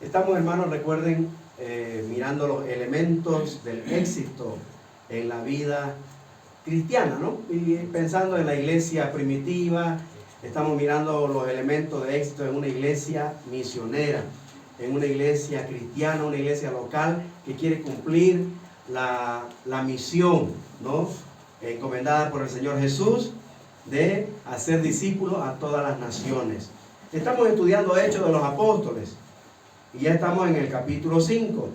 Estamos, hermanos, recuerden, mirando los elementos del éxito en la vida cristiana, ¿no? Y pensando en la iglesia primitiva, estamos mirando los elementos de éxito en una iglesia misionera, en una iglesia cristiana, una iglesia local que quiere cumplir la misión, ¿no? Encomendada por el Señor Jesús de hacer discípulos a todas las naciones. Estamos estudiando Hechos de los Apóstoles y ya estamos en el capítulo 5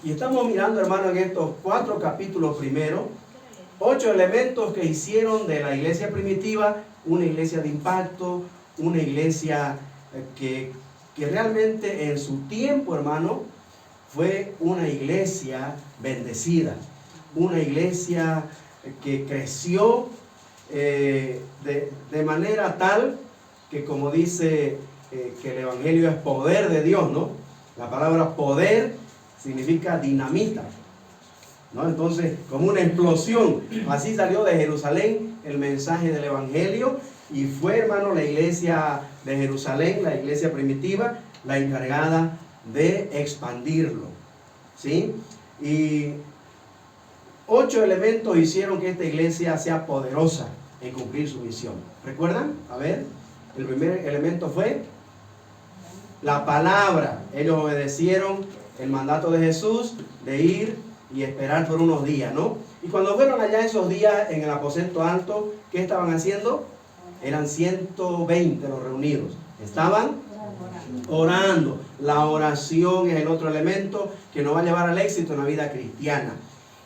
y estamos mirando, hermano, en estos 4 capítulos primeros 8 elementos que hicieron de la iglesia primitiva una iglesia de impacto, una iglesia que realmente en su tiempo, hermano, fue una iglesia bendecida, una iglesia que creció de manera tal que, como dice que el evangelio es poder de Dios, ¿no? La palabra poder significa dinamita, ¿no? Entonces, como una explosión, así salió de Jerusalén el mensaje del evangelio y fue, hermano, la iglesia de Jerusalén, la iglesia primitiva, la encargada de expandirlo, ¿sí? Y 8 elementos hicieron que esta iglesia sea poderosa en cumplir su misión. ¿Recuerdan? A ver, el primer elemento fue la palabra. Ellos obedecieron el mandato de Jesús de ir y esperar por unos días, ¿no? Y cuando fueron allá esos días en el aposento alto, ¿qué estaban haciendo? Eran 120 los reunidos. Estaban orando. La oración es el otro elemento que nos va a llevar al éxito en la vida cristiana.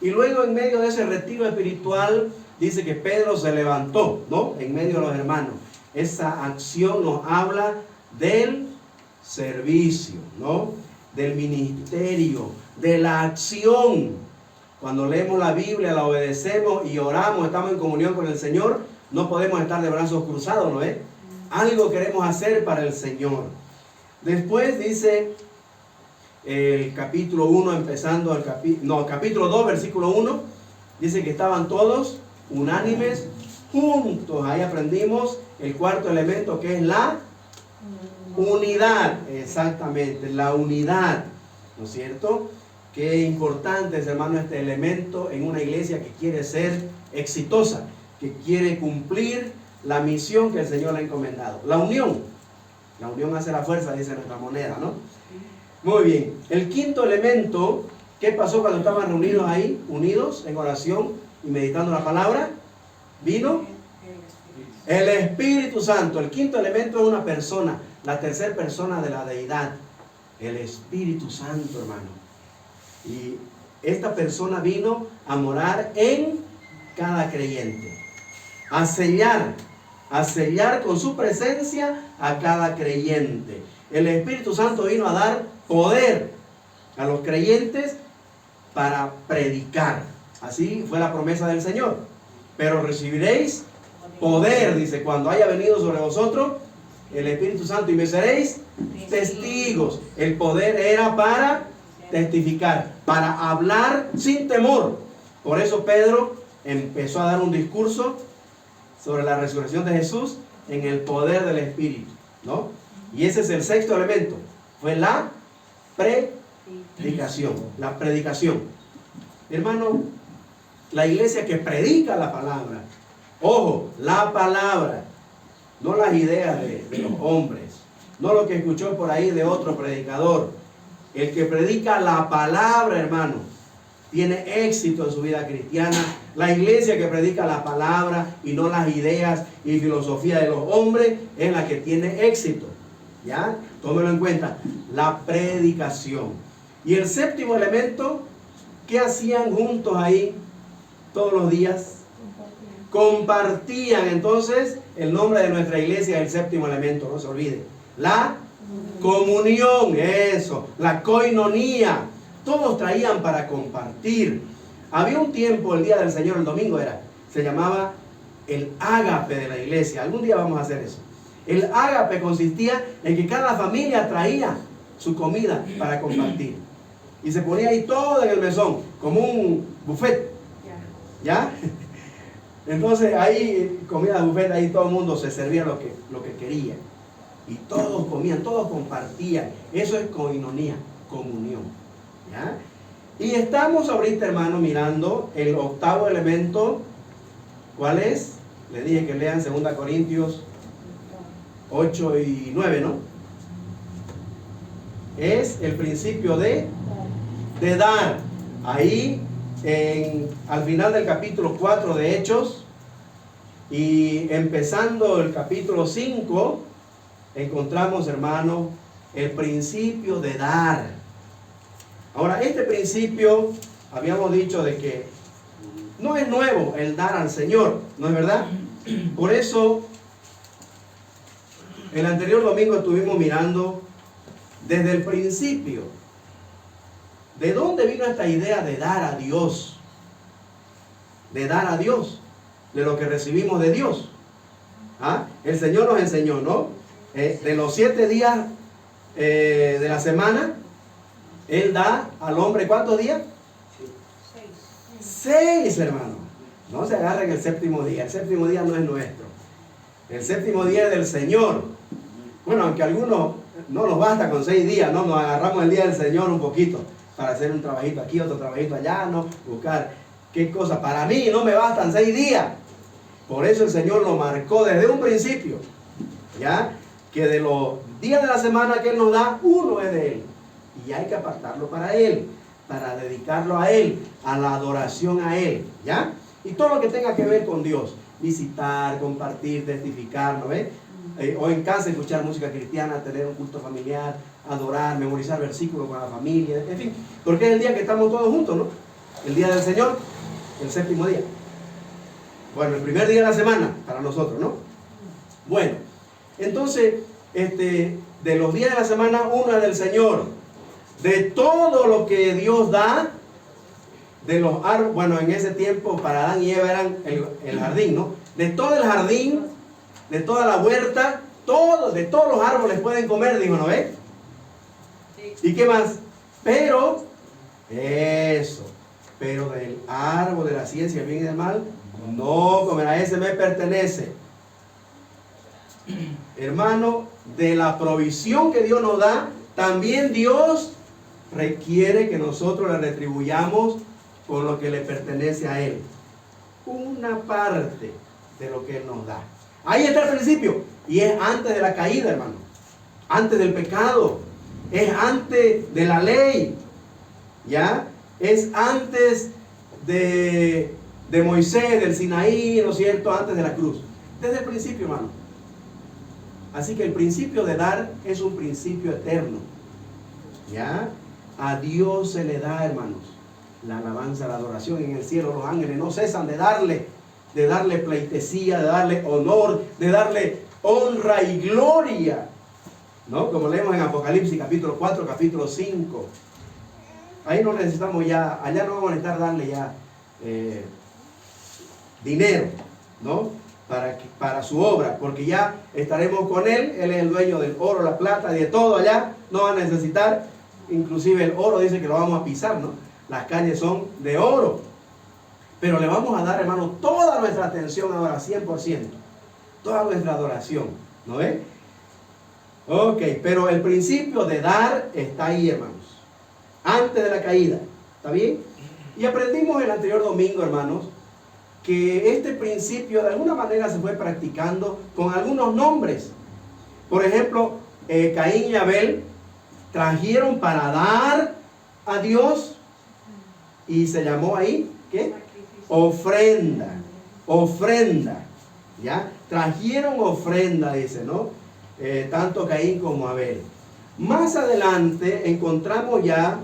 Y luego, en medio de ese retiro espiritual, dice que Pedro se levantó, ¿no? En medio de los hermanos. Esa acción nos habla del servicio, ¿no? Del ministerio, de la acción. Cuando leemos la Biblia, la obedecemos y oramos, estamos en comunión con el Señor, no podemos estar de brazos cruzados, ¿no es? Algo queremos hacer para el Señor. Después dice el capítulo 1, empezando el capítulo 2, versículo 1, dice que estaban todos unánimes, juntos. Ahí aprendimos el cuarto elemento, que es la unidad. Exactamente, la unidad, ¿no es cierto? Qué importante es, hermano, este elemento en una iglesia que quiere ser exitosa, que quiere cumplir la misión que el Señor le ha encomendado. La unión hace la fuerza, dice nuestra moneda, ¿no? Muy bien. El quinto elemento, ¿qué pasó cuando estaban reunidos ahí, unidos en oración y meditando la palabra? Vino el Espíritu Santo. El quinto elemento es una persona, la tercera persona de la deidad, el Espíritu Santo, hermano. Y esta persona vino a morar en cada creyente, a sellar con su presencia a cada creyente. El Espíritu Santo vino a dar poder a los creyentes para predicar. Así fue la promesa del Señor. Pero recibiréis poder, dice, cuando haya venido sobre vosotros el Espíritu Santo, y me seréis testigos. El poder era para testificar, para hablar sin temor. Por eso Pedro empezó a dar un discurso sobre la resurrección de Jesús en el poder del Espíritu, ¿no? Y ese es el sexto elemento, fue la predicación, la predicación. Hermano, la iglesia que predica la palabra, ojo, la palabra, no las ideas de los hombres, no lo que escuchó por ahí de otro predicador. El que predica la palabra, hermano, tiene éxito en su vida cristiana. La iglesia que predica la palabra y no las ideas y filosofía de los hombres es la que tiene éxito. ¿Ya? Tómelo en cuenta. La predicación. Y el séptimo elemento, ¿qué hacían juntos ahí todos los días? Compartían. Entonces, el nombre de nuestra iglesia es el séptimo elemento, no se olvide. La comunión, eso, la coinonía. Todos traían para compartir. Había un tiempo, el día del Señor, el domingo se llamaba el ágape de la iglesia. Algún día vamos a hacer eso. El ágape consistía en que cada familia traía su comida para compartir. Y se ponía ahí todo en el mesón, como un buffet. ¿Ya? Entonces ahí, comida de buffet, ahí todo el mundo se servía lo que quería. Y todos comían, todos compartían. Eso es koinonía, comunión. ¿Ya? Y estamos ahorita, hermano, mirando el octavo elemento. ¿Cuál es? Le dije que lean 2 Corintios 8 y 9, ¿no? Es el principio de dar. Ahí, al final del capítulo 4 de Hechos, y empezando el capítulo 5, encontramos, hermano, el principio de dar. Ahora, este principio, habíamos dicho de que no es nuevo el dar al Señor, ¿no es verdad? Por eso, el anterior domingo estuvimos mirando desde el principio. ¿De dónde vino esta idea de dar a Dios? De dar a Dios, de lo que recibimos de Dios. ¿Ah? El Señor nos enseñó, ¿no? De los 7 días de la semana, Él da al hombre, ¿cuántos días? 6, hermano. No se agarren el séptimo día. El séptimo día no es nuestro. El séptimo día es del Señor. Bueno, aunque algunos no nos basta con 6 días, ¿no? Nos agarramos el día del Señor un poquito para hacer un trabajito aquí, otro trabajito allá, ¿no? Buscar qué cosa. Para mí no me bastan 6 días. Por eso el Señor lo marcó desde un principio, ¿ya? Que de los días de la semana que Él nos da, uno es de Él. Y hay que apartarlo para Él, para dedicarlo a Él, a la adoración a Él, ¿ya? Y todo lo que tenga que ver con Dios, visitar, compartir, testificar, ¿no ves? O en casa escuchar música cristiana, tener un culto familiar, adorar, memorizar versículos con la familia, en fin, porque es el día que estamos todos juntos, ¿no? El día del Señor, el séptimo día. Bueno, el primer día de la semana para nosotros, ¿no? Bueno, entonces, de los días de la semana, uno es del Señor. De todo lo que Dios da, de los árboles, bueno, en ese tiempo para Adán y Eva eran el jardín, ¿no? De todo el jardín, de toda la huerta, de todos los árboles pueden comer, dijo, ¿no ves? ¿Y qué más? Pero del árbol de la ciencia del bien y del mal, no comerá, ese me pertenece. Hermano, de la provisión que Dios nos da, también Dios requiere que nosotros le retribuyamos con lo que le pertenece a Él. Una parte de lo que Él nos da. Ahí está el principio. Y es antes de la caída, hermano. Antes del pecado. Es antes de la ley. ¿Ya? Es antes de Moisés, del Sinaí, ¿no es cierto? Antes de la cruz. Desde el principio, hermano. Así que el principio de dar es un principio eterno. ¿Ya? A Dios se le da, hermanos, la alabanza, la adoración. En el cielo los ángeles no cesan de darle pleitesía, de darle honor, de darle honra y gloria, ¿no? Como leemos en Apocalipsis capítulo 4, capítulo 5. Ahí no necesitamos ya, allá no vamos a necesitar darle ya dinero, ¿no? Para su obra, porque ya estaremos con Él. Él es el dueño del oro, la plata y de todo allá. No va a necesitar, inclusive el oro dice que lo vamos a pisar, ¿no? Las calles son de oro. Pero le vamos a dar, hermano, toda nuestra atención ahora, 100%. Toda nuestra adoración, ¿no ves? Ok, pero el principio de dar está ahí, hermanos. Antes de la caída, ¿está bien? Y aprendimos el anterior domingo, hermanos, que este principio de alguna manera se fue practicando con algunos nombres. Por ejemplo, Caín y Abel trajeron para dar a Dios y se llamó ahí, ¿qué? Ofrenda. Ofrenda. ¿Ya? Trajeron ofrenda, dice, ¿no? Tanto Caín como Abel. Más adelante encontramos ya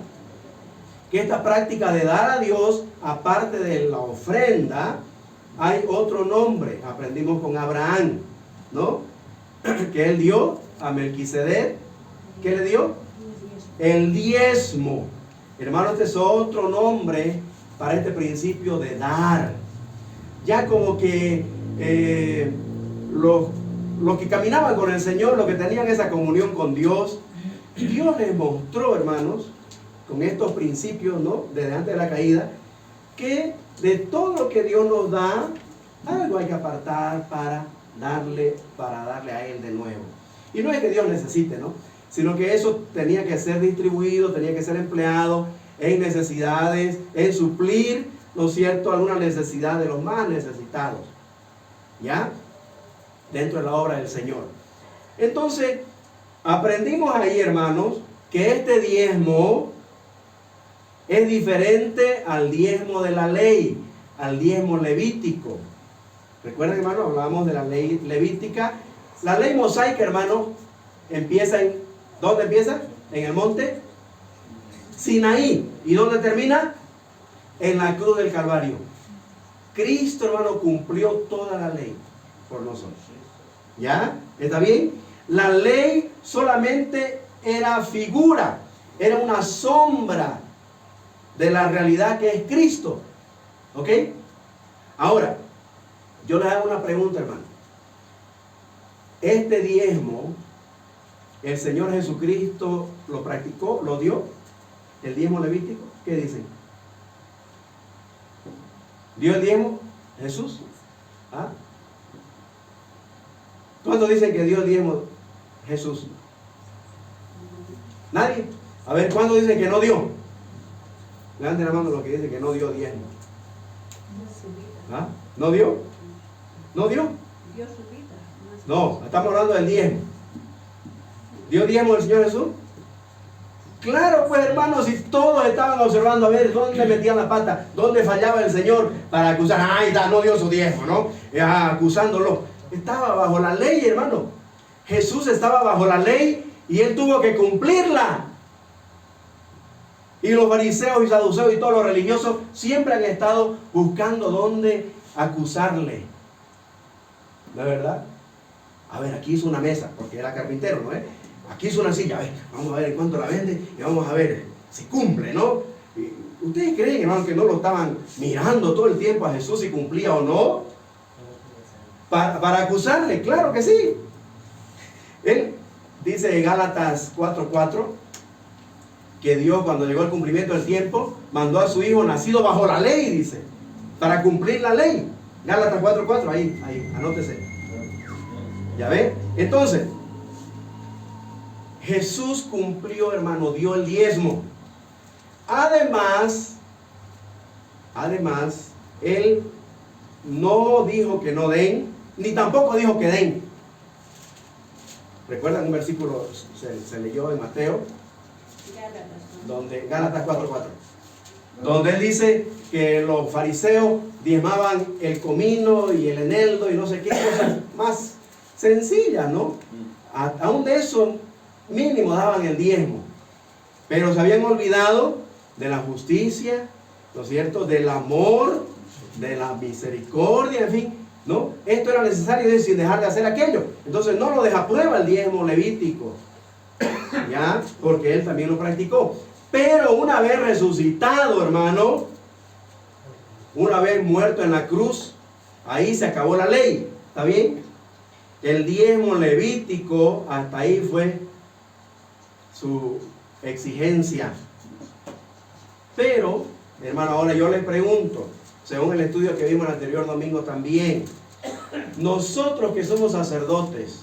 que esta práctica de dar a Dios, aparte de la ofrenda, hay otro nombre. Aprendimos con Abraham, ¿no? Que él dio a Melquisedec. ¿Qué le dio? El diezmo. Hermano, este es otro nombre para este principio de dar. Ya como que los que caminaban con el Señor, los que tenían esa comunión con Dios, Dios les mostró, hermanos, con estos principios, ¿no? Desde antes de la caída, que de todo lo que Dios nos da, algo hay que apartar para darle a Él de nuevo. Y no es que Dios necesite, ¿no? Sino que eso tenía que ser distribuido, tenía que ser empleado en necesidades, en suplir, ¿no es cierto?, alguna necesidad de los más necesitados, ¿ya? Dentro de la obra del Señor. Entonces, aprendimos ahí, hermanos, que este diezmo es diferente al diezmo de la ley, al diezmo levítico. Recuerden, hermano, hablábamos de la ley levítica. La ley mosaica, hermano, empieza en, ¿dónde empieza? En el monte Sinaí. ¿Y dónde termina? En la cruz del Calvario. Cristo, hermano, cumplió toda la ley por nosotros. ¿Ya? ¿Está bien? La ley solamente era figura, era una sombra de la realidad que es Cristo. ¿Ok? Ahora, yo les hago una pregunta, hermano. Este diezmo, ¿el Señor Jesucristo lo practicó, lo dio? ¿El diezmo levítico? ¿Qué dicen? ¿Dio el diezmo Jesús? ¿Ah? ¿Cuántos dicen que dio el diezmo Jesús? ¿Nadie? A ver, ¿cuántos dicen que no dio? Levanten la mano los que dicen que no dio diezmo. ¿Ah? ¿No dio? ¿No dio? Dio su vida. No, estamos hablando del diezmo. ¿Dio diezmo el Señor Jesús? Claro, pues, hermanos, si todos estaban observando a ver dónde metían la pata, dónde fallaba el Señor para acusar, ay, no dio su diezmo, ¿no? Acusándolo. Estaba bajo la ley, hermano. Jesús estaba bajo la ley y él tuvo que cumplirla. Y los fariseos y saduceos y todos los religiosos siempre han estado buscando dónde acusarle. ¿No es verdad? A ver, aquí hizo una mesa, porque era carpintero, ¿no es? Aquí hizo una silla, a ver, vamos a ver en cuánto la vende y vamos a ver si cumple, ¿no? Y ¿ustedes creen, hermano, que no lo estaban mirando todo el tiempo a Jesús si cumplía o no? Para acusarle, claro que sí. Él dice en Gálatas 4:4 que Dios, cuando llegó el cumplimiento del tiempo, mandó a su hijo nacido bajo la ley, dice, para cumplir la ley. Gálatas 4:4, ahí, anótese. ¿Ya ve? Entonces, Jesús cumplió, hermano, dio el diezmo. Además, Él no dijo que no den, ni tampoco dijo que den. ¿Recuerdan un versículo se leyó en Mateo? Gálatas 4:4. Donde él dice que los fariseos diezmaban el comino y el eneldo y no sé qué cosas más sencillas, ¿no? Aún de eso mínimo daban el diezmo. Pero se habían olvidado de la justicia, ¿no es cierto? Del amor, de la misericordia, en fin, ¿no? Esto era necesario sin dejar de hacer aquello. Entonces no lo desaprueba el diezmo levítico, ¿ya? Porque él también lo practicó. Pero una vez resucitado, hermano, una vez muerto en la cruz, ahí se acabó la ley. ¿Está bien? El diezmo levítico, hasta ahí fue su exigencia. Pero, hermano, ahora yo les pregunto, según el estudio que vimos el anterior domingo también, nosotros que somos sacerdotes,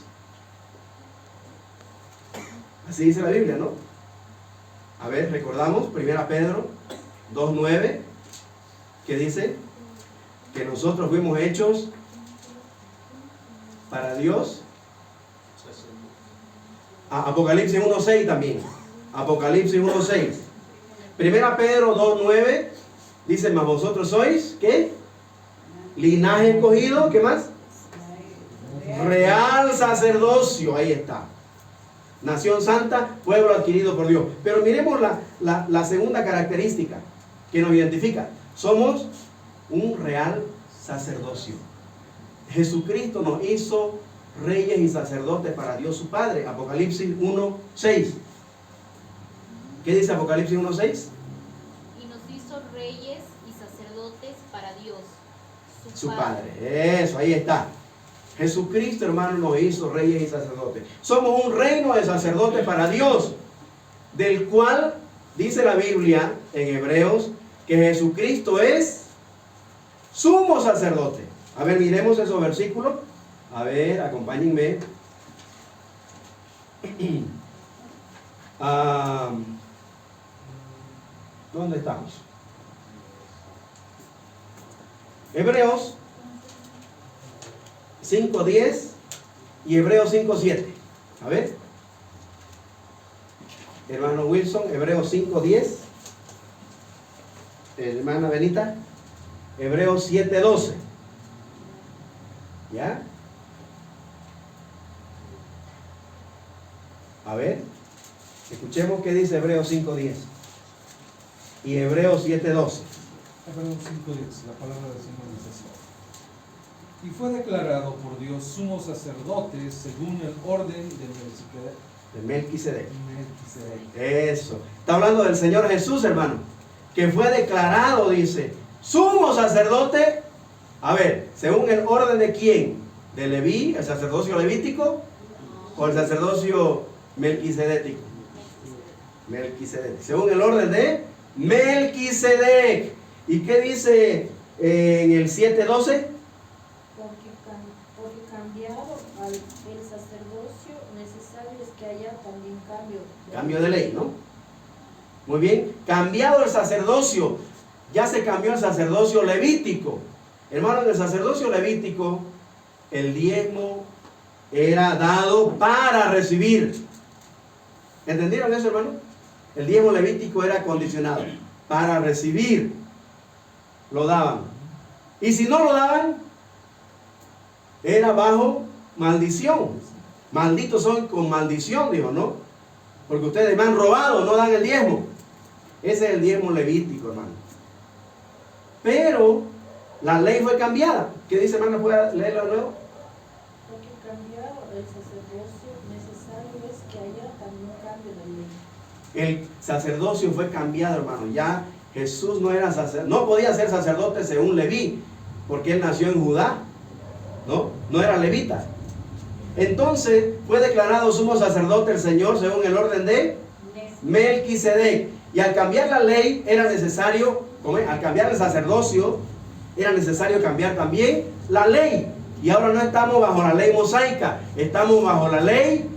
así dice la Biblia, ¿no? A ver, recordamos, 1 Pedro 2:9, que dice que nosotros fuimos hechos para Dios. Apocalipsis 1:6 también. Apocalipsis 1:6. 1 Pedro 2:9 dice, mas vosotros sois, ¿qué? Linaje escogido, ¿qué más? Real sacerdocio, ahí está. Nación santa, pueblo adquirido por Dios. Pero miremos la segunda característica que nos identifica. Somos un real sacerdocio. Jesucristo nos hizo reyes y sacerdotes para Dios su Padre. Apocalipsis 1:6. ¿Qué dice Apocalipsis 1:6? Y nos hizo reyes y sacerdotes para Dios su Padre. Eso, ahí está. Jesucristo, hermano, nos hizo reyes y sacerdotes. Somos un reino de sacerdotes para Dios, del cual dice la Biblia en Hebreos que Jesucristo es sumo sacerdote. A ver, miremos esos versículos. A ver, acompáñenme. ¿Dónde estamos? Hebreos 5:10 y Hebreos 5:7. A ver, hermano Wilson, Hebreos 5:10. Hermana Benita, Hebreos 7:12. ¿Ya? A ver, escuchemos qué dice Hebreos 5:10 y Hebreos 7:12. Hebreos 5:10, la palabra del Señor dice así. Y fue declarado por Dios sumo sacerdote según el orden De Melquisedec. Melquisedec. Eso. Está hablando del Señor Jesús, hermano. Que fue declarado, dice, sumo sacerdote. A ver, según el orden de quién? ¿De Leví, el sacerdocio levítico? ¿O el sacerdocio melquisedético? Melquisedec. Según el orden de Melquisedec. ¿Y qué dice en el 7:12? Porque cambiado el sacerdocio necesario es que haya también Cambio de ley, ¿no? Muy bien. Cambiado el sacerdocio. Ya se cambió el sacerdocio levítico. Hermano, en el sacerdocio levítico, el diezmo era dado para recibir. ¿Entendieron eso, hermano? El diezmo levítico era condicionado. Para recibir. Lo daban. Y si no lo daban, era bajo maldición. Malditos son con maldición, dijo, ¿no? Porque ustedes me han robado, no dan el diezmo. Ese es el diezmo levítico, hermano. Pero la ley fue cambiada. ¿Qué dice, hermano? ¿Puede leerlo de nuevo? Porque cambiado el sacerdocio necesario es que haya también cambio de ley. El sacerdocio fue cambiado, hermano. Ya Jesús no era no podía ser sacerdote según Leví, porque él nació en Judá, no era levita. Entonces fue declarado sumo sacerdote el Señor según el orden de Melquisedec. Y al cambiar la ley era necesario, al cambiar el sacerdocio, era necesario cambiar también la ley. Y ahora no estamos bajo la ley mosaica, estamos bajo la ley,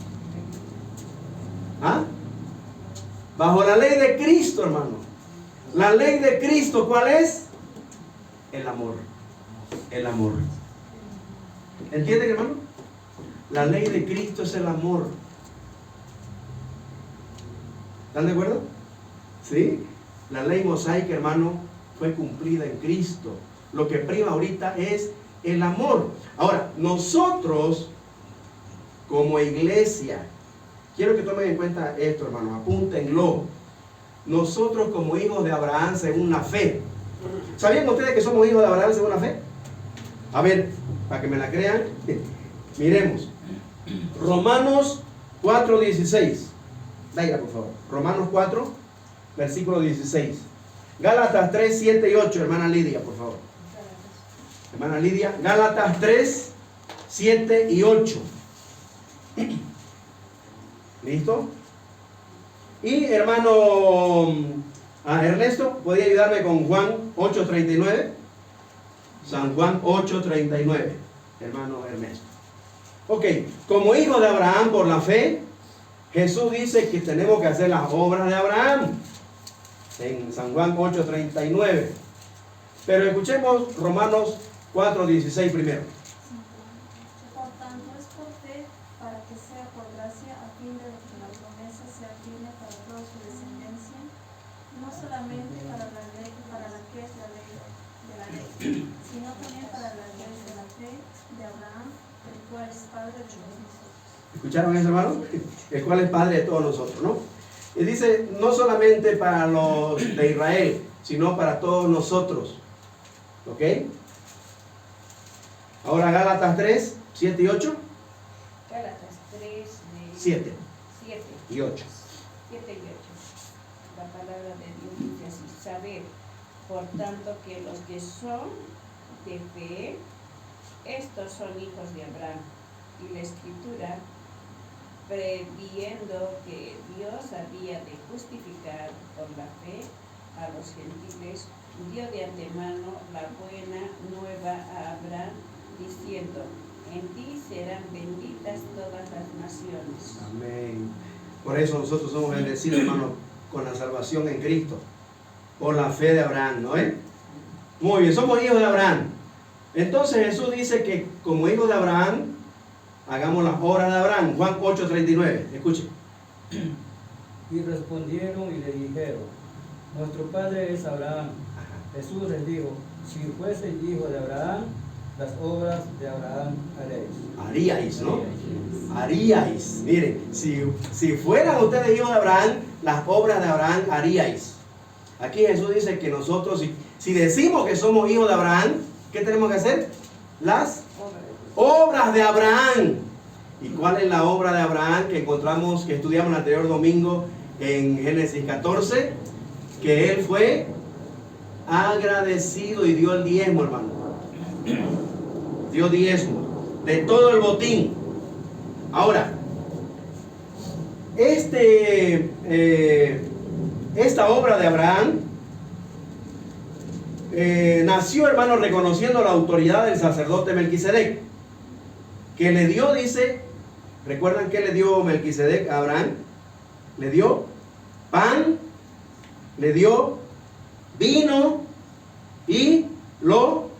bajo la ley de Cristo, hermano. La ley de Cristo, ¿cuál es? El amor. El amor. ¿Entienden, hermano? La ley de Cristo es el amor. ¿Están de acuerdo? ¿Sí? La ley mosaica, hermano, fue cumplida en Cristo. Lo que prima ahorita es el amor. Ahora, nosotros, como iglesia, quiero que tomen en cuenta esto, hermano, apúntenlo. Nosotros como hijos de Abraham según la fe. ¿Sabían ustedes que somos hijos de Abraham según la fe? A ver, para que me la crean, miremos. Romanos 4:16. Venga, por favor. Romanos 4, versículo 16. Gálatas 3, 7 y 8, hermana Lidia, por favor. Hermana Lidia, Gálatas 3, 7 y 8. ¿Listo? Y hermano Ernesto, ¿podría ayudarme con Juan 8:39? San Juan 8:39, hermano Ernesto. Ok, como hijo de Abraham por la fe, Jesús dice que tenemos que hacer las obras de Abraham. En San Juan 8:39. Pero escuchemos Romanos 4:16 primero. Por tanto es por fe, para que sea por gracia, a fin de que la promesa sea firme para toda su descendencia, no solamente para la ley, para la que es la ley de la ley, sino también para la ley de la fe de Abraham, el cual es padre de nosotros. ¿Escucharon eso, hermano? El cual es padre de todos nosotros, ¿no? Y dice, no solamente para los de Israel, sino para todos nosotros. ¿Ok? Ahora Gálatas 3, 7 y 8. Gálatas 3, 7 7 y 8. 7 y 8. La palabra de Dios dice así: saber, por tanto, que los que son de fe, estos son hijos de Abraham. Y la Escritura, previendo que Dios había de justificar por la fe a los gentiles, dio de antemano la buena nueva a Abraham, diciendo: En ti serán benditas todas las naciones. Amén. Por eso nosotros somos bendecidos, hermanos, con la salvación en Cristo, por la fe de Abraham, ¿no es? Muy bien, somos hijos de Abraham. Entonces Jesús dice que como hijos de Abraham, hagamos las obras de Abraham. Juan 8:39, escuche. Y respondieron y le dijeron, nuestro padre es Abraham. Jesús les dijo, si fueseis hijo de Abraham, las obras de Abraham haréis. Haríais, ¿no? Haríais. Miren, si fueran ustedes hijos de Abraham, las obras de Abraham haríais. Aquí Jesús dice que nosotros, si decimos que somos hijos de Abraham, ¿qué tenemos que hacer? Las obras de Abraham. ¿Y cuál es la obra de Abraham que encontramos, que estudiamos el anterior domingo en Génesis 14? Que él fue agradecido y dio el diezmo, hermano. Dio diezmo de todo el botín. Ahora, esta obra de Abraham nació, hermano, reconociendo la autoridad del sacerdote Melquisedec, que le dio, dice, ¿recuerdan qué le dio Melquisedec a Abraham? Le dio pan, le dio vino y lo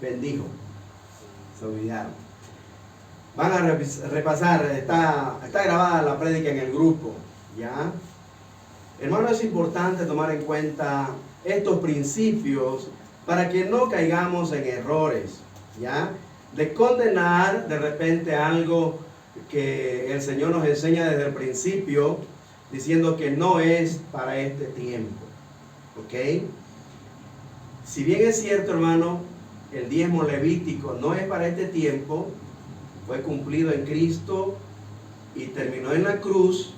bendijo. Se olvidaron. Van a repasar, está grabada la prédica en el grupo, ¿ya? Hermano, es importante tomar en cuenta estos principios para que no caigamos en errores, ¿ya? De condenar de repente algo que el Señor nos enseña desde el principio, diciendo que no es para este tiempo, ¿ok? Si bien es cierto, hermano, el diezmo levítico no es para este tiempo, fue cumplido en Cristo y terminó en la cruz.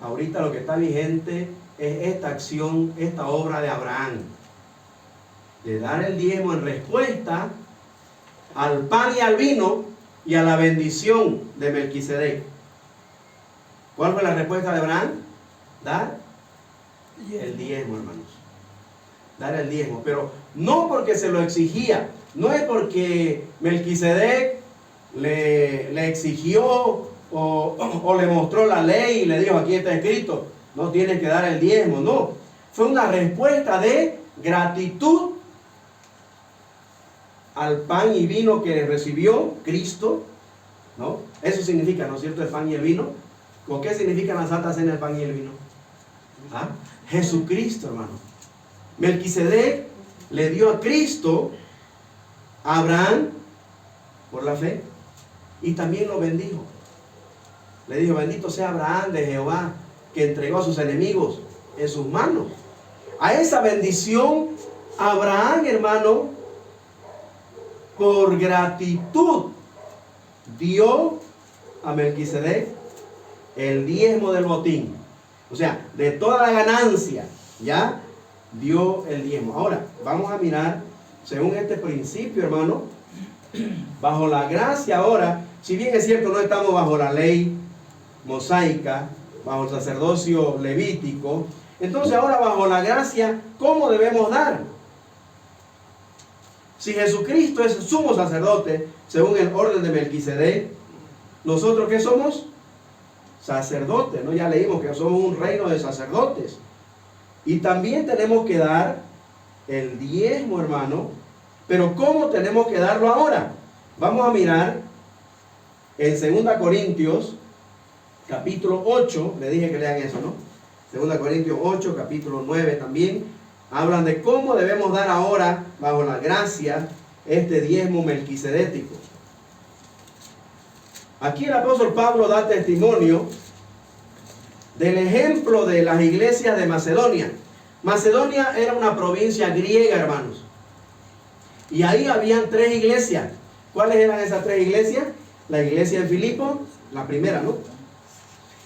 Ahorita lo que está vigente es esta acción, esta obra de Abraham, de dar el diezmo en respuesta al pan y al vino y a la bendición de Melquisedec. ¿Cuál fue la respuesta de Abraham? Dar el diezmo, hermanos. Dar el diezmo, pero no porque se lo exigía, no es porque Melquisedec le exigió o le mostró la ley y le dijo, aquí está escrito, no tienes que dar el diezmo. No, fue una respuesta de gratitud al pan y vino que recibió Cristo, ¿no? Eso significa, ¿no es cierto?, el pan y el vino. ¿Con qué significa la Santa Cena el pan y el vino? ¿Ah? Jesucristo, hermano. Melquisedec le dio a Cristo a Abraham por la fe y también lo bendijo. Le dijo, bendito sea Abraham de Jehová, que entregó a sus enemigos en sus manos. A esa bendición, Abraham, hermano, por gratitud, dio a Melquisedec el diezmo del botín. O sea, de toda la ganancia, ya dio el diezmo. Ahora, vamos a mirar, según este principio, hermano, bajo la gracia ahora, si bien es cierto, no estamos bajo la ley mosaica, bajo el sacerdocio levítico, entonces ahora bajo la gracia, ¿cómo debemos dar? Si Jesucristo es sumo sacerdote, según el orden de Melquisedec, ¿nosotros qué somos? Sacerdotes, ¿no? Ya leímos que somos un reino de sacerdotes. Y también tenemos que dar el diezmo, hermano. Pero ¿cómo tenemos que darlo ahora? Vamos a mirar en 2 Corintios, capítulo 8. Le dije que lean eso, ¿no? 2 Corintios 8, capítulo 9 también. Hablan de cómo debemos dar ahora, bajo la gracia, este diezmo melquisedético. Aquí el apóstol Pablo da testimonio del ejemplo de las iglesias de Macedonia. Macedonia era una provincia griega, hermanos. Y ahí habían 3 iglesias. ¿Cuáles eran esas 3 iglesias? La iglesia en Filipo, la primera, ¿no?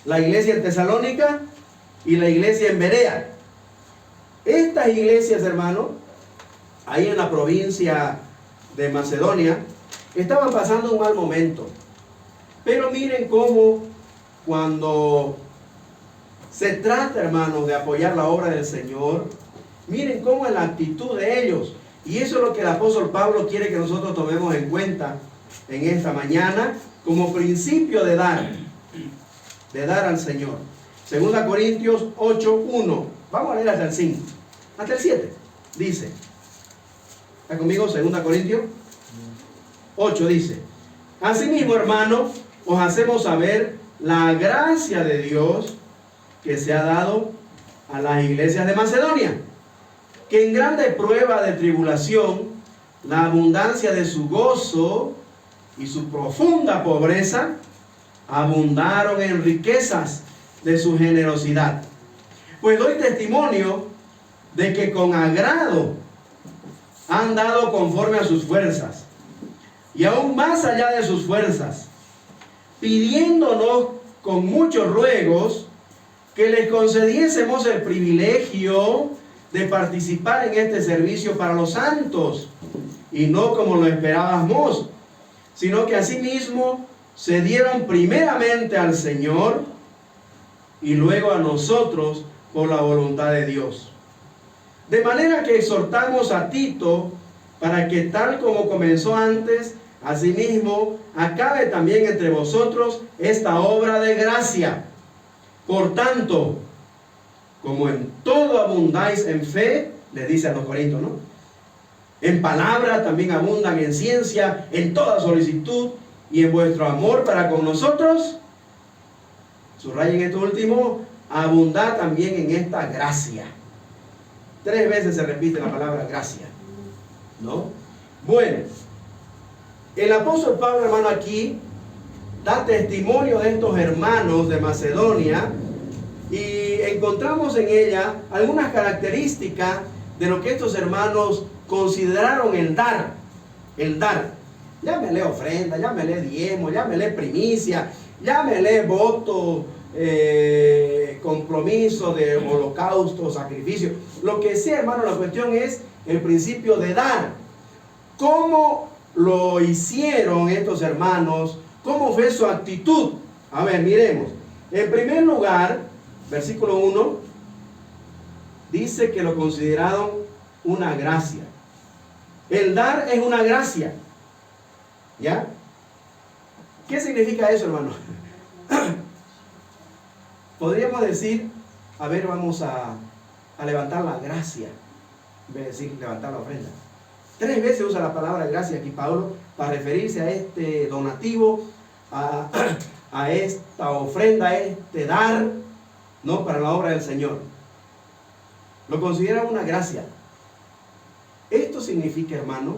La iglesia en Tesalónica y la iglesia en Berea. Estas iglesias, hermanos, ahí en la provincia de Macedonia, estaban pasando un mal momento. Pero miren cómo cuando se trata, hermanos, de apoyar la obra del Señor, miren cómo es la actitud de ellos. Y eso es lo que el apóstol Pablo quiere que nosotros tomemos en cuenta en esta mañana como principio de dar al Señor. 2 Corintios 8:1. Vamos a leer hasta el 5, hasta el 7. Dice, ¿está conmigo? 2 Corintios 8 dice: asimismo, hermano, os hacemos saber la gracia de Dios que se ha dado a las iglesias de Macedonia, que en grande prueba de tribulación, la abundancia de su gozo y su profunda pobreza abundaron en riquezas de su generosidad. Pues doy testimonio de que con agrado han dado conforme a sus fuerzas, y aún más allá de sus fuerzas, pidiéndonos con muchos ruegos que les concediésemos el privilegio de participar en este servicio para los santos, y no como lo esperábamos, sino que asimismo se dieron primeramente al Señor y luego a nosotros por la voluntad de Dios. De manera que exhortamos a Tito para que tal como comenzó antes, asimismo acabe también entre vosotros esta obra de gracia. Por tanto, como en todo abundáis en fe, le dice a los corintios, ¿no? En palabra también abundan en ciencia, en toda solicitud y en vuestro amor para con nosotros. Subrayen esto último: abundar también en esta gracia. 3 veces se repite la palabra gracia, ¿no? Bueno, el apóstol Pablo, hermano, aquí da testimonio de estos hermanos de Macedonia, y encontramos en ella algunas características de lo que estos hermanos consideraron el dar. El dar. Llámele ofrenda, llámele diezmo, llámele primicia, llámele voto, compromiso de holocausto, sacrificio, lo que sea, hermano. La cuestión es el principio de dar. ¿Cómo lo hicieron estos hermanos? ¿Cómo fue su actitud? A ver, miremos. En primer lugar, versículo 1, dice que lo consideraron una gracia. El dar es una gracia. ¿Ya? ¿Qué significa eso, hermano? Podríamos decir, a ver, vamos a levantar la gracia, en vez de decir levantar la ofrenda. 3 veces usa la palabra gracia aquí Pablo para referirse a este donativo, a esta ofrenda, a este dar, ¿no? Para la obra del Señor. Lo consideran una gracia. Esto significa, hermano,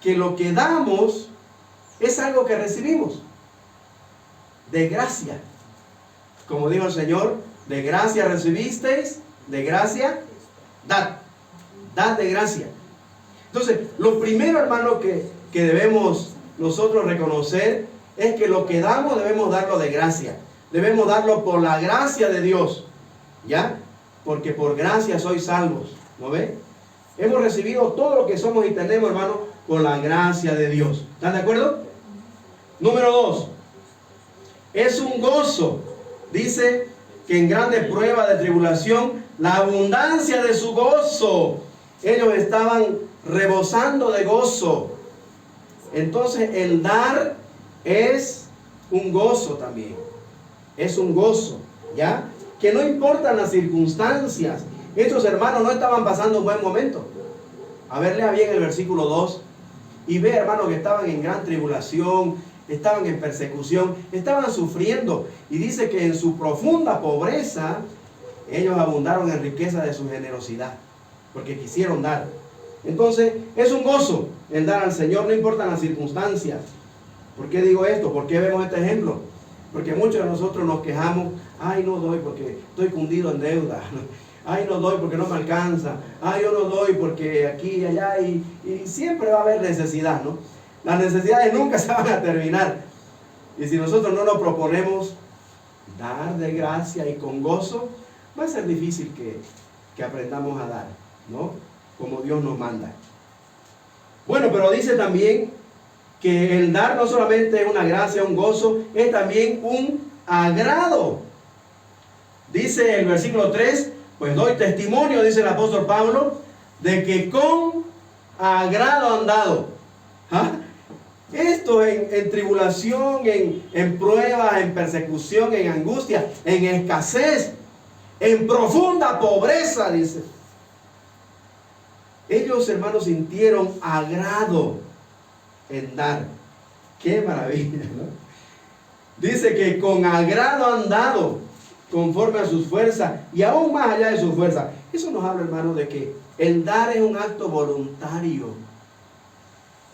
que lo que damos es algo que recibimos de gracia. Como dijo el Señor, de gracia recibisteis, de gracia dad. Dad de gracia. Entonces, lo primero, hermano, que debemos nosotros reconocer es que lo que damos debemos darlo de gracia. Debemos darlo por la gracia de Dios. ¿Ya? Porque por gracia sois salvos. ¿No ve? Hemos recibido todo lo que somos y tenemos, hermano, por la gracia de Dios. ¿Están de acuerdo? Número 2. Es un gozo. Dice que en grande prueba de tribulación, la abundancia de su gozo. Ellos estaban rebosando de gozo. Entonces el dar es un gozo también. Es un gozo, ¿ya? Que no importan las circunstancias. Estos hermanos no estaban pasando un buen momento. A ver, lea bien el versículo 2 y ve, hermano, que estaban en gran tribulación, estaban en persecución, estaban sufriendo. Y dice que en su profunda pobreza ellos abundaron en riqueza de su generosidad, porque quisieron dar. Entonces es un gozo el dar al Señor, no importan las circunstancias. ¿Por qué digo esto? ¿Por qué vemos este ejemplo? Porque muchos de nosotros nos quejamos: ay, no doy porque estoy cundido en deuda, ay, no doy porque no me alcanza, ay, yo no doy porque aquí y allá, y siempre va a haber necesidad, ¿no? Las necesidades nunca se van a terminar. Y si nosotros no nos proponemos dar de gracia y con gozo, va a ser difícil que aprendamos a dar, ¿no? Como Dios nos manda. Bueno, pero dice también que el dar no solamente es una gracia, un gozo, es también un agrado. Dice el versículo 3, pues doy testimonio, dice el apóstol Pablo, de que con agrado han dado. ¿Ah? Esto en tribulación, en pruebas, en persecución, en angustia, en escasez, en profunda pobreza, dice. Ellos, hermanos, sintieron agrado en dar. ¡Qué maravilla!, ¿no? Dice que con agrado han dado, conforme a sus fuerzas, y aún más allá de sus fuerzas. Eso nos habla, hermano, de que el dar es un acto voluntario.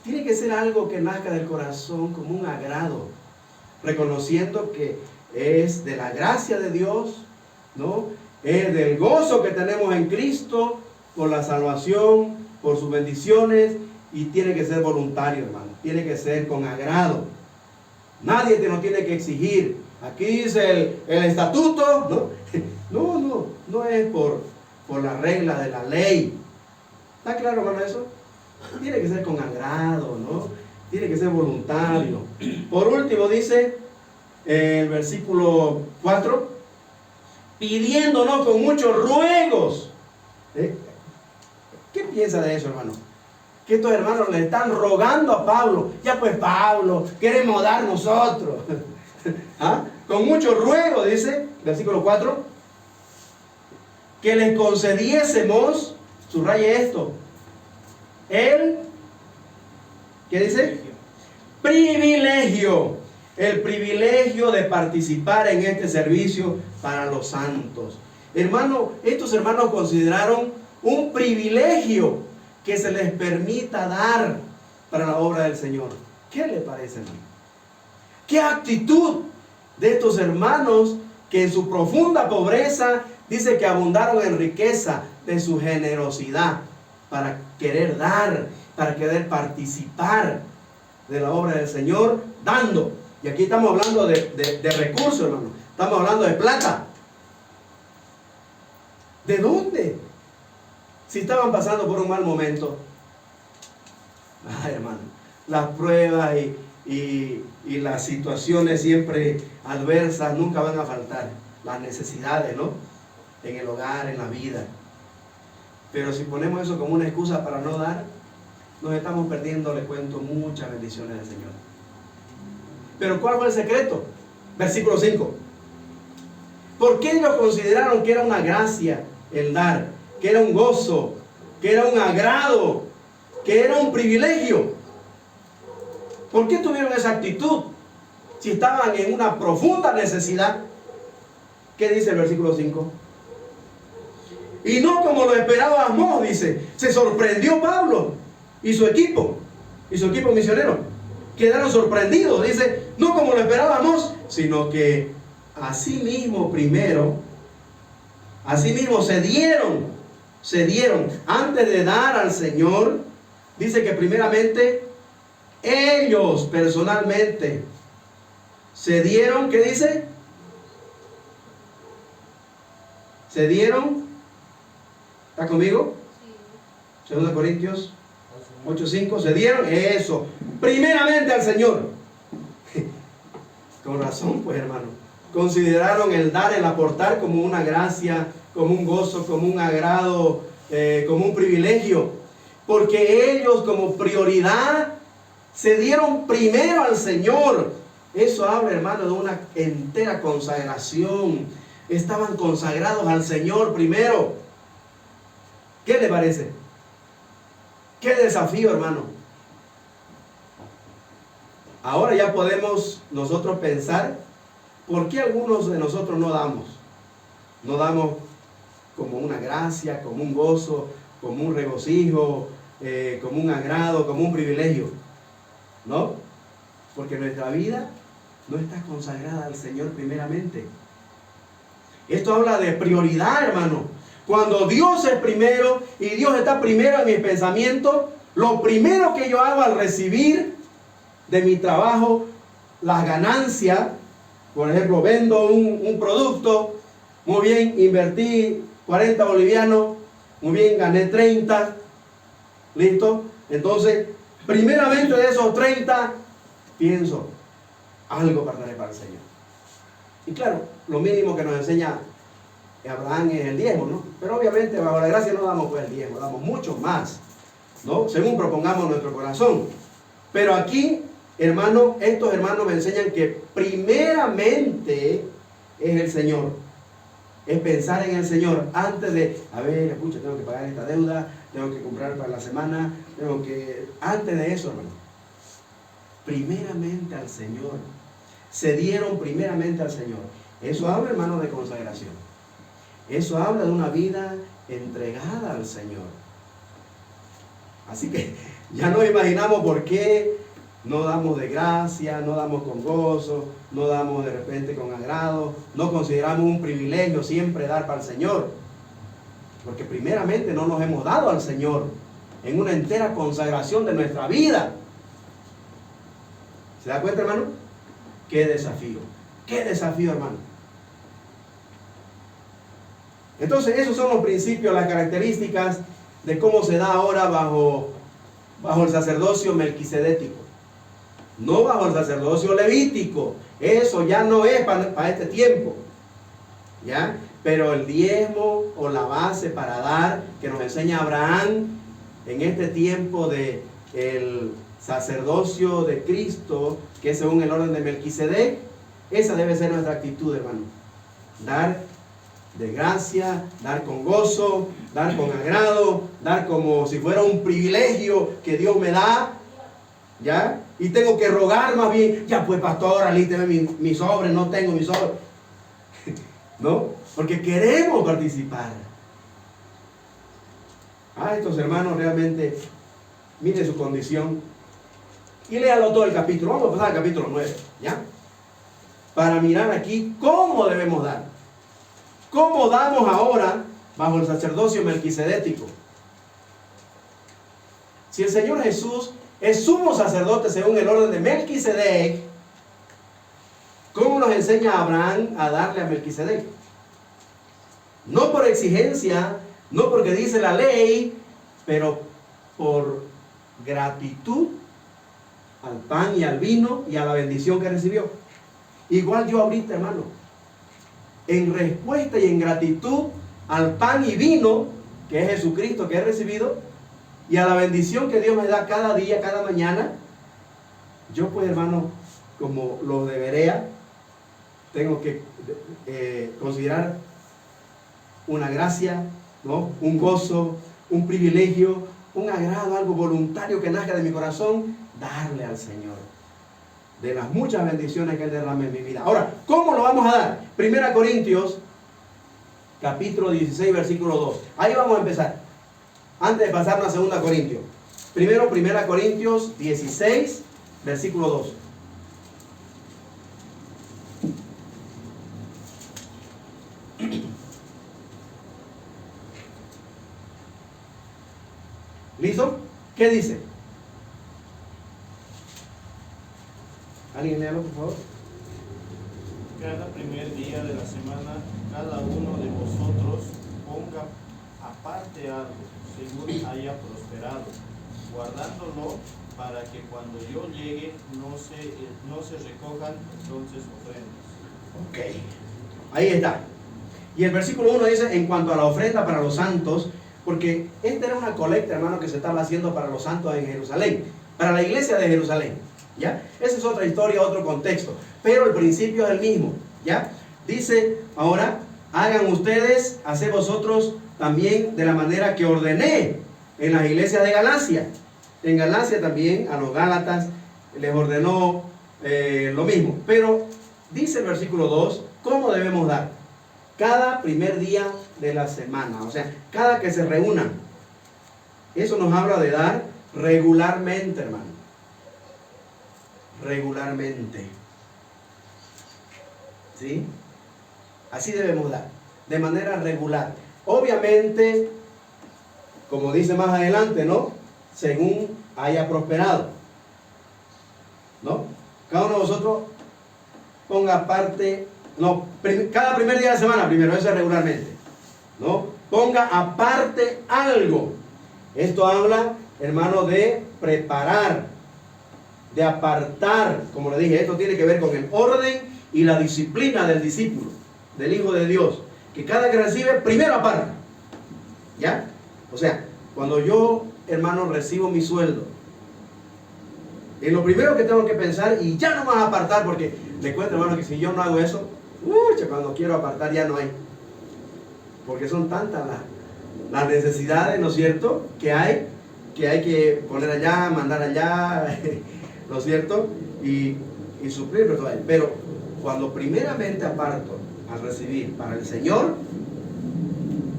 Tiene que ser algo que nazca del corazón como un agrado, reconociendo que es de la gracia de Dios, ¿no? Es del gozo que tenemos en Cristo, por la salvación, por sus bendiciones, y tiene que ser voluntario, hermano. Tiene que ser con agrado. Nadie te lo tiene que exigir. Aquí dice el estatuto, ¿no? No es por la regla de la ley. ¿Está claro, hermano, eso? Tiene que ser con agrado, ¿no? Tiene que ser voluntario. Por último dice el versículo 4, pidiéndonos con muchos ruegos. ¿Qué piensa de eso, hermano? Que estos hermanos le están rogando a Pablo. Ya pues, Pablo, queremos dar nosotros. ¿Ah? Con mucho ruego, dice, versículo 4, que les concediésemos, subraye esto, ¿qué dice? Privilegio. El privilegio de participar en este servicio para los santos. Hermano, estos hermanos consideraron un privilegio que se les permita dar para la obra del Señor. ¿Qué le parece, hermano? ¿Qué actitud de estos hermanos que en su profunda pobreza dice que abundaron en riqueza de su generosidad para querer dar, para querer participar de la obra del Señor, dando? Y aquí estamos hablando de recursos, hermano. Estamos hablando de plata. ¿De dónde? Si estaban pasando por un mal momento. Ay, hermano, las pruebas y las situaciones siempre adversas nunca van a faltar. Las necesidades, ¿no? En el hogar, en la vida. Pero si ponemos eso como una excusa para no dar, nos estamos perdiendo, les cuento, muchas bendiciones del Señor. Pero ¿cuál fue el secreto? Versículo 5. ¿Por qué ellos consideraron que era una gracia el dar? Que era un gozo, que era un agrado, que era un privilegio. ¿Por qué tuvieron esa actitud? Si estaban en una profunda necesidad. ¿Qué dice el versículo 5? Y no como lo esperábamos, dice. Se sorprendió Pablo y su equipo misionero. Quedaron sorprendidos, dice, no como lo esperábamos, sino que asimismo se dieron antes de dar al Señor. Dice que primeramente ellos personalmente se dieron. ¿Qué dice? Se dieron. ¿Está conmigo? Sí. 2 Corintios 8:5. Se dieron eso primeramente al Señor. Con razón, pues, hermano. Consideraron el dar, el aportar como una gracia, como un gozo, como un agrado, como un privilegio. Porque ellos como prioridad se dieron primero al Señor. Eso habla, hermano, de una entera consagración. Estaban consagrados al Señor primero. ¿Qué le parece? ¡Qué desafío, hermano! Ahora ya podemos nosotros pensar por qué algunos de nosotros no damos. No damos como una gracia, como un gozo, como un regocijo, como un agrado, como un privilegio. ¿No? Porque nuestra vida no está consagrada al Señor primeramente. Esto habla de prioridad, hermano. Cuando Dios es primero y Dios está primero en mi pensamiento, lo primero que yo hago al recibir de mi trabajo las ganancias, por ejemplo, vendo un producto, muy bien, invertí 40 bolivianos, muy bien, gané 30, ¿listo? Entonces, primeramente de esos 30, pienso, algo guardaré para el Señor. Y claro, lo mínimo que nos enseña Abraham es el diezmo, ¿no? Pero obviamente bajo la gracia no damos pues el diezmo, damos mucho más, ¿no? Según propongamos nuestro corazón. Pero aquí, hermano, estos hermanos me enseñan que primeramente es el Señor. Es pensar en el Señor antes de, a ver, escucha, tengo que pagar esta deuda, tengo que comprar para la semana, antes de eso, hermano. Primeramente al Señor. Se dieron primeramente al Señor. Eso habla, hermano, de consagración. Eso habla de una vida entregada al Señor. Así que ya nos imaginamos por qué no damos de gracia, no damos con gozo, no damos de repente con agrado, no consideramos un privilegio siempre dar para el Señor. Porque primeramente no nos hemos dado al Señor en una entera consagración de nuestra vida. ¿Se da cuenta, hermano? ¡Qué desafío! ¡Qué desafío, hermano! Entonces, esos son los principios, las características de cómo se da ahora bajo el sacerdocio melquisedético. No bajo el sacerdocio levítico. Eso ya no es para este tiempo. ¿Ya? Pero el diezmo o la base para dar que nos enseña Abraham en este tiempo de el sacerdocio de Cristo, que es según el orden de Melquisedec, esa debe ser nuestra actitud, hermano. Dar de gracia, dar con gozo, dar con agrado, dar como si fuera un privilegio que Dios me da, ¿ya? Y tengo que rogar más bien, ya pues pastor, alísteme mi sobre, no tengo mi sobre. ¿No? Porque queremos participar. Estos hermanos realmente, miren su condición. Y léalo todo el capítulo. Vamos a pasar al capítulo 9, ¿ya? Para mirar aquí cómo debemos dar. ¿Cómo damos ahora bajo el sacerdocio melquisedético? Si el Señor Jesús es sumo sacerdote según el orden de Melquisedec, ¿cómo nos enseña Abraham a darle a Melquisedec? No por exigencia, no porque dice la ley, pero por gratitud al pan y al vino y a la bendición que recibió. Igual yo ahorita, hermano, en respuesta y en gratitud al pan y vino que es Jesucristo que he recibido y a la bendición que Dios me da cada día, cada mañana, yo pues, hermano, como los de Berea, tengo que considerar una gracia, ¿no? Un gozo, un privilegio, un agrado, algo voluntario que nazca de mi corazón, darle al Señor de las muchas bendiciones que Él derrama en mi vida. Ahora, ¿cómo lo vamos a dar? 1 Corintios, capítulo 16, versículo 2. Ahí vamos a empezar. Antes de pasarnos a 2 Corintios. Primero, 1 Corintios 16, versículo 2. ¿Listo? ¿Qué dice? ¿Alguien léalo, por favor? Cada primer día de la semana, cada uno de vosotros ponga aparte algo, según haya prosperado, guardándolo para que cuando yo llegue no se recojan entonces ofrendas. Ok, ahí está. Y el versículo 1 dice, en cuanto a la ofrenda para los santos, porque esta era una colecta, hermano, que se estaba haciendo para los santos en Jerusalén, para la iglesia de Jerusalén, ¿ya? Esa es otra historia, otro contexto, pero el principio es el mismo, ¿ya? Dice, ahora, hagan ustedes, haced vosotros también de la manera que ordené en las iglesias de Galacia. En Galacia también, a los Gálatas, les ordenó lo mismo, pero dice el versículo 2, ¿cómo debemos dar? Cada primer día de la semana, o sea, cada que se reúnan. Eso nos habla de dar regularmente, hermano. Regularmente. ¿Sí? Así debemos dar, de manera regular. Obviamente, como dice más adelante, ¿no? Según haya prosperado. ¿No? Cada uno de vosotros ponga aparte, no, cada primer día de la semana, primero, eso es regularmente. ¿No? Ponga aparte algo. Esto habla, hermano, de preparar, de apartar. Como le dije, esto tiene que ver con el orden y la disciplina del discípulo, del Hijo de Dios. que cada que recibe, primero aparta. ¿Ya? O sea, cuando yo, hermano, recibo mi sueldo, es lo primero que tengo que pensar y ya no vas a apartar, porque le cuento, hermano, que si yo no hago eso, cuando quiero apartar ya no hay. Porque son tantas las necesidades, ¿no es cierto?, que hay que poner allá, mandar allá, ¿no es cierto?, y suplir, pero cuando primeramente aparto al recibir para el Señor,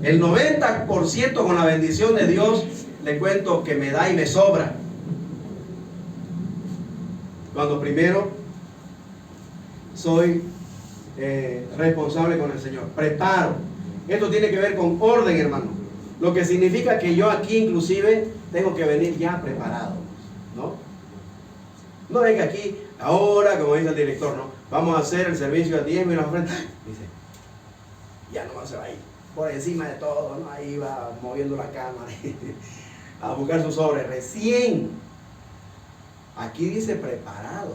el 90% con la bendición de Dios, le cuento que me da y me sobra. Cuando primero soy responsable con el Señor, preparo. Esto tiene que ver con orden, hermano. Lo que significa que yo aquí inclusive tengo que venir ya preparado, ¿no? No venga aquí ahora, como dice el director, ¿no? Vamos a hacer el servicio a 10 y la ofrenda. Dice, ya no se va a ir por encima de todo, ¿no? Ahí va moviendo la cámara a buscar sus sobres. Recién, aquí dice preparado,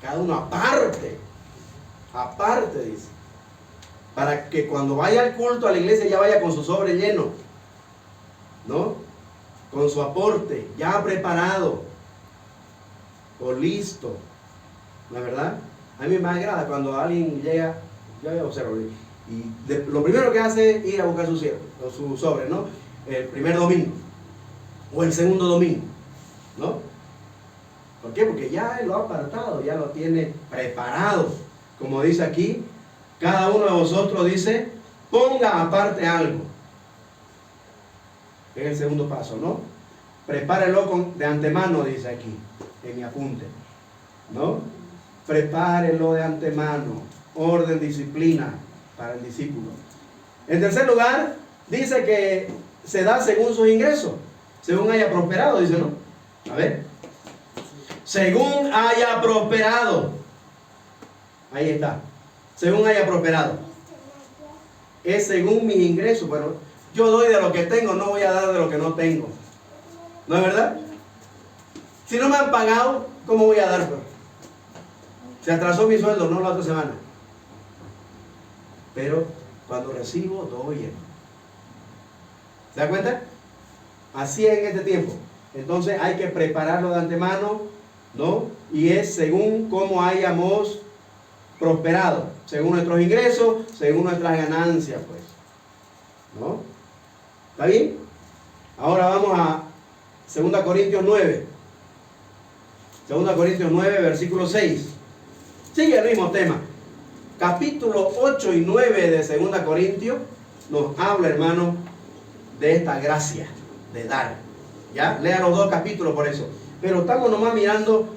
cada uno aparte, dice, para que cuando vaya al culto a la iglesia ya vaya con su sobre lleno, ¿no? Con su aporte ya preparado o listo. La verdad, a mí me agrada cuando alguien llega, yo observo, y lo primero que hace es ir a buscar su sobre, ¿no? El primer domingo o el segundo domingo, ¿no? ¿Por qué? Porque ya lo ha apartado, ya lo tiene preparado. Como dice aquí, cada uno de vosotros dice, ponga aparte algo. Es el segundo paso, ¿no? Prepárelo de antemano, dice aquí, en mi apunte, ¿no? Prepárelo de antemano, orden, disciplina para el discípulo. En tercer lugar, dice que se da según sus ingresos, según haya prosperado, dice, ¿no? A ver. Según haya prosperado. Ahí está. Según haya prosperado. Es según mis ingresos. Bueno, yo doy de lo que tengo, no voy a dar de lo que no tengo. ¿No es verdad? Si no me han pagado, ¿cómo voy a dar? Se atrasó mi sueldo, no la otra semana. Pero cuando recibo, doy, hermano. ¿Se da cuenta? Así es en este tiempo. Entonces hay que prepararlo de antemano, ¿no? Y es según cómo hayamos prosperado, según nuestros ingresos, según nuestras ganancias, pues, ¿no? ¿Está bien? Ahora vamos a 2 Corintios 9. 2 Corintios 9, versículo 6. Sigue el mismo tema. Capítulo 8 y 9 de 2 Corintios nos habla, hermano, de esta gracia de dar. ¿Ya? Lea los dos capítulos por eso. Pero estamos nomás mirando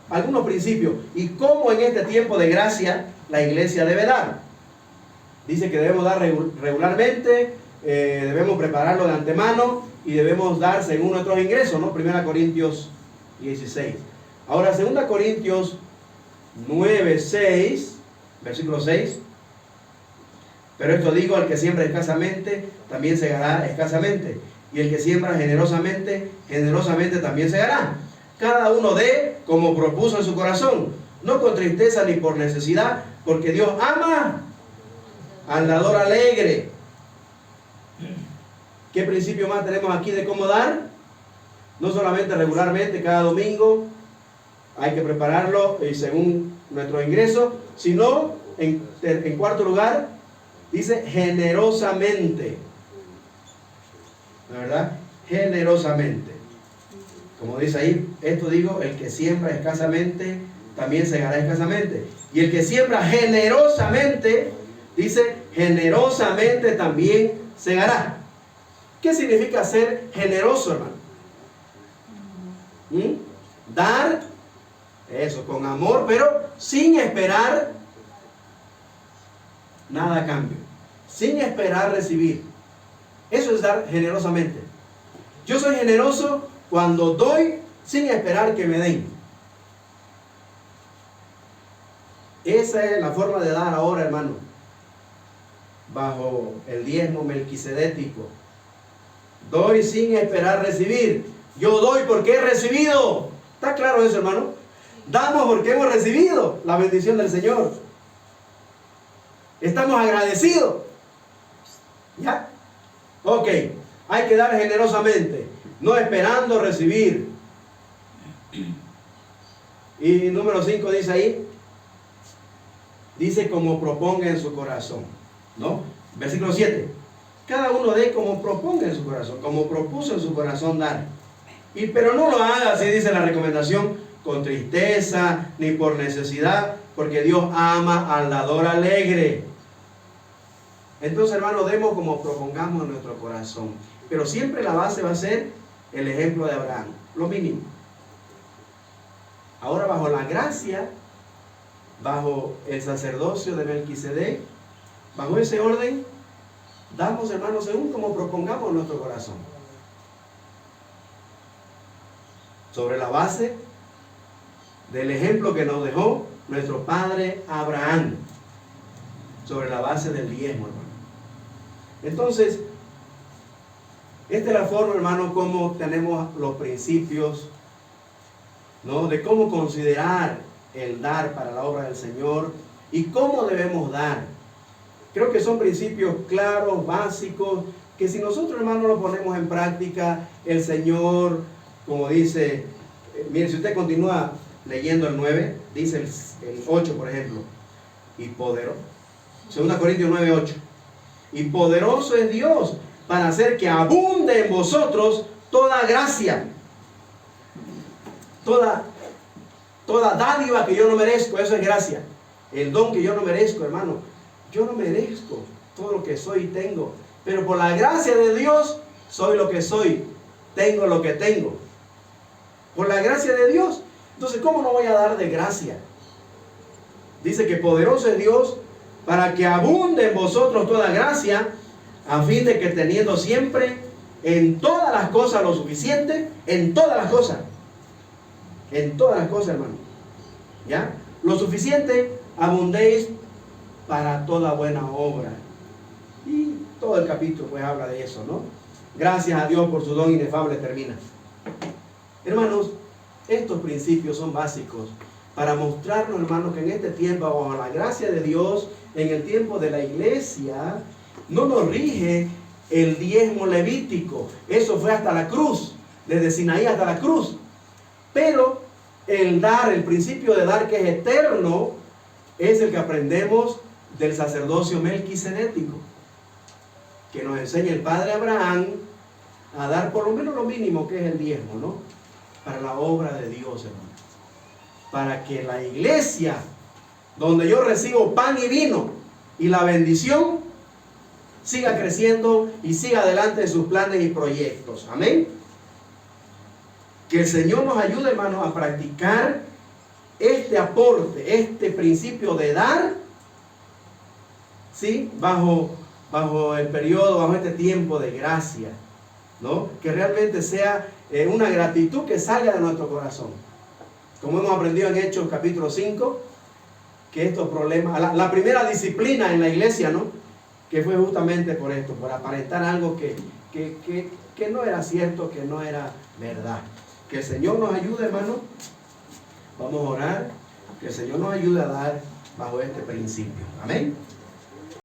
algunos principios y cómo en este tiempo de gracia la iglesia debe dar. Dice que debemos dar regularmente, debemos prepararlo de antemano y debemos dar según nuestros ingresos, ¿no? 1 Corintios 16. Ahora 2 Corintios 9, 6, versículo 6. Pero esto digo, al que siembra escasamente, también segará escasamente. Y el que siembra generosamente, generosamente también segará. Cada uno dé como propuso en su corazón, no con tristeza ni por necesidad, porque Dios ama al dador alegre. ¿Qué principio más tenemos aquí de cómo dar? No solamente regularmente, cada domingo, hay que prepararlo según nuestro ingreso, sino, en cuarto lugar, dice generosamente. ¿La verdad? Generosamente. Como dice ahí, esto digo, el que siembra escasamente, también segará escasamente. Y el que siembra generosamente, dice, generosamente también segará. ¿Qué significa ser generoso, hermano? Dar, eso, con amor, pero sin esperar nada a cambio. Sin esperar recibir. Eso es dar generosamente. Yo soy generoso cuando doy sin esperar que me den. Esa es la forma de dar ahora, hermano. Bajo el diezmo melquisedético. Doy sin esperar recibir. Yo doy porque he recibido. ¿Está claro eso, hermano? Damos porque hemos recibido la bendición del Señor. Estamos agradecidos. ¿Ya? Ok, hay que dar generosamente, no esperando recibir. Y número 5 dice ahí, dice como proponga en su corazón, ¿no? Versículo 7, cada uno dé como proponga en su corazón, como propuso en su corazón dar. Pero no lo haga, así dice la recomendación, con tristeza ni por necesidad, porque Dios ama al dador alegre. Entonces, hermano, demos como propongamos en nuestro corazón. Pero siempre la base va a ser el ejemplo de Abraham, lo mínimo. Ahora, bajo la gracia, bajo el sacerdocio de Melquisedec, bajo ese orden, damos, hermano, según como propongamos en nuestro corazón. Sobre la base del ejemplo que nos dejó nuestro padre Abraham, sobre la base del diezmo, hermano. Entonces, esta es la forma, hermano, como tenemos los principios, ¿no? De cómo considerar el dar para la obra del Señor y cómo debemos dar. Creo que son principios claros, básicos, que si nosotros, hermano, lo ponemos en práctica, el Señor, como dice, mire, si usted continúa leyendo el 9, dice el 8, por ejemplo, y poderoso, 2 Corintios 9, 8, y poderoso es Dios para hacer que abunde en vosotros toda gracia, toda dádiva que yo no merezco. Eso es gracia, el don que yo no merezco, hermano. Yo no merezco todo lo que soy y tengo, pero por la gracia de Dios soy lo que soy, tengo lo que tengo, por la gracia de Dios. Entonces, ¿cómo no voy a dar de gracia? Dice que poderoso es Dios para que abunde en vosotros toda gracia, a fin de que teniendo siempre en todas las cosas lo suficiente, en todas las cosas, hermano, ¿ya? Lo suficiente, abundéis para toda buena obra. Y todo el capítulo pues habla de eso, ¿no? Gracias a Dios por su don inefable, termina. Hermanos, estos principios son básicos para mostrarnos, hermanos, que en este tiempo, bajo la gracia de Dios, en el tiempo de la iglesia, no nos rige el diezmo levítico. Eso fue hasta la cruz, desde Sinaí hasta la cruz. Pero el dar, el principio de dar que es eterno, es el que aprendemos del sacerdocio melquisedético, que nos enseña el padre Abraham a dar por lo menos lo mínimo que es el diezmo, ¿no? Para la obra de Dios, hermano. Para que la iglesia, donde yo recibo pan y vino y la bendición, siga creciendo y siga adelante en sus planes y proyectos. Amén. Que el Señor nos ayude, hermanos, a practicar este aporte, este principio de dar, ¿sí? Bajo el periodo, bajo este tiempo de gracia, ¿no? Que realmente sea una gratitud que salga de nuestro corazón. Como hemos aprendido en Hechos capítulo 5, que estos problemas, la primera disciplina en la iglesia, ¿no? Que fue justamente por esto, por aparentar algo que no era cierto, que no era verdad. Que el Señor nos ayude, hermano. Vamos a orar. Que el Señor nos ayude a dar bajo este principio. Amén.